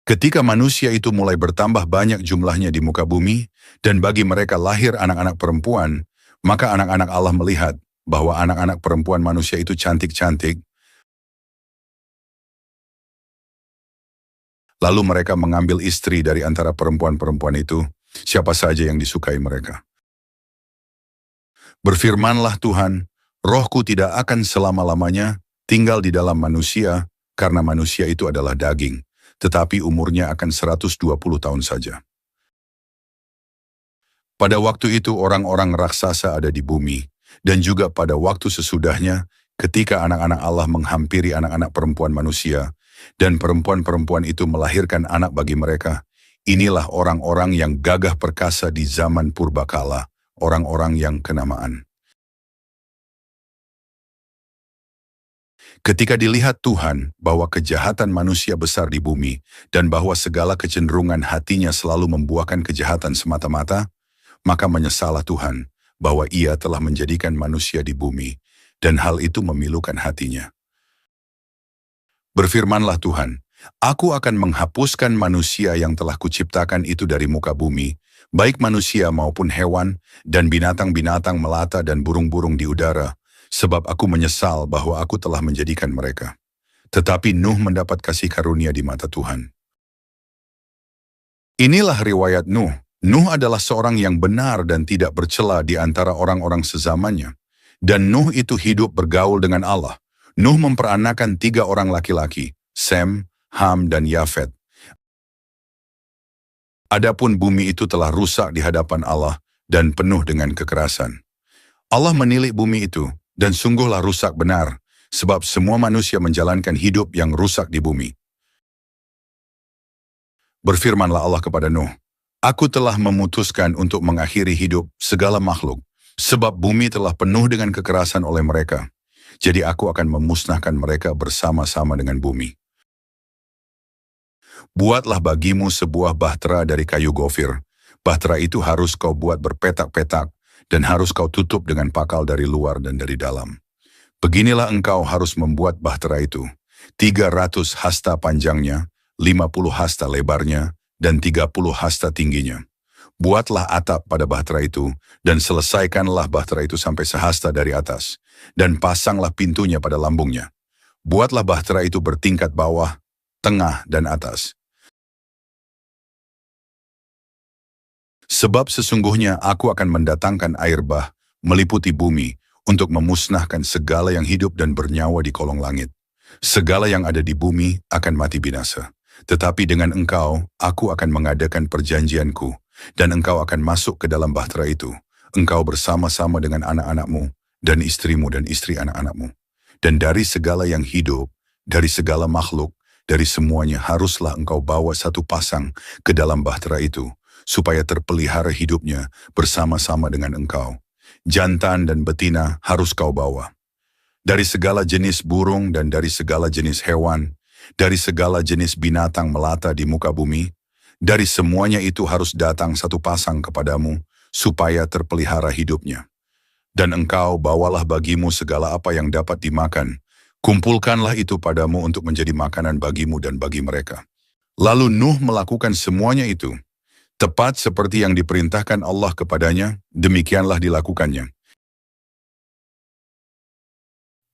Ketika manusia itu mulai bertambah banyak jumlahnya di muka bumi, dan bagi mereka lahir anak-anak perempuan, maka anak-anak Allah melihat bahwa anak-anak perempuan manusia itu cantik-cantik, lalu mereka mengambil istri dari antara perempuan-perempuan itu, siapa saja yang disukai mereka. Berfirmanlah Tuhan, rohku tidak akan selama-lamanya tinggal di dalam manusia, karena manusia itu adalah daging, tetapi umurnya akan 120 tahun saja. Pada waktu itu orang-orang raksasa ada di bumi, dan juga pada waktu sesudahnya, ketika anak-anak Allah menghampiri anak-anak perempuan manusia, dan perempuan-perempuan itu melahirkan anak bagi mereka, inilah orang-orang yang gagah perkasa di zaman purbakala, orang-orang yang kenamaan. Ketika dilihat Tuhan bahwa kejahatan manusia besar di bumi, dan bahwa segala kecenderungan hatinya selalu membuahkan kejahatan semata-mata, maka menyesallah Tuhan bahwa Ia telah menjadikan manusia di bumi, dan hal itu memilukan hatinya. Berfirmanlah Tuhan, Aku akan menghapuskan manusia yang telah kuciptakan itu dari muka bumi, baik manusia maupun hewan, dan binatang-binatang melata dan burung-burung di udara, sebab aku menyesal bahwa aku telah menjadikan mereka. Tetapi Nuh mendapat kasih karunia di mata Tuhan. Inilah riwayat Nuh. Nuh adalah seorang yang benar dan tidak bercela di antara orang-orang sezamannya. Dan Nuh itu hidup bergaul dengan Allah. Nuh memperanakan 3 orang laki-laki, Sem, Ham, dan Yafet. Adapun bumi itu telah rusak di hadapan Allah dan penuh dengan kekerasan. Allah menilik bumi itu, dan sungguhlah rusak benar, sebab semua manusia menjalankan hidup yang rusak di bumi. Berfirmanlah Allah kepada Nuh, Aku telah memutuskan untuk mengakhiri hidup segala makhluk, sebab bumi telah penuh dengan kekerasan oleh mereka. Jadi aku akan memusnahkan mereka bersama-sama dengan bumi. Buatlah bagimu sebuah bahtera dari kayu gofir. Bahtera itu harus kau buat berpetak-petak, dan harus kau tutup dengan pakal dari luar dan dari dalam. Beginilah engkau harus membuat bahtera itu. 300 hasta panjangnya, 50 hasta lebarnya, dan 30 hasta tingginya. Buatlah atap pada bahtera itu, dan selesaikanlah bahtera itu sampai sehasta dari atas, dan pasanglah pintunya pada lambungnya. Buatlah bahtera itu bertingkat bawah, tengah, dan atas. Sebab sesungguhnya aku akan mendatangkan air bah, meliputi bumi, untuk memusnahkan segala yang hidup dan bernyawa di kolong langit. Segala yang ada di bumi akan mati binasa. Tetapi dengan engkau, aku akan mengadakan perjanjianku, dan engkau akan masuk ke dalam bahtera itu, engkau bersama-sama dengan anak-anakmu, dan istrimu dan istri anak-anakmu. Dan dari segala yang hidup, dari segala makhluk, dari semuanya haruslah engkau bawa satu pasang ke dalam bahtera itu, supaya terpelihara hidupnya bersama-sama dengan engkau. Jantan dan betina harus kau bawa. Dari segala jenis burung dan dari segala jenis hewan, dari segala jenis binatang melata di muka bumi, dari semuanya itu harus datang satu pasang kepadamu, supaya terpelihara hidupnya. Dan engkau bawalah bagimu segala apa yang dapat dimakan, kumpulkanlah itu padamu untuk menjadi makanan bagimu dan bagi mereka. Lalu Nuh melakukan semuanya itu. Tepat seperti yang diperintahkan Allah kepadanya, demikianlah dilakukannya.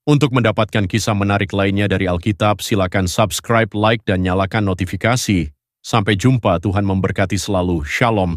Untuk mendapatkan kisah menarik lainnya dari Alkitab, silakan subscribe, like, dan nyalakan notifikasi. Sampai jumpa, Tuhan memberkati selalu. Shalom.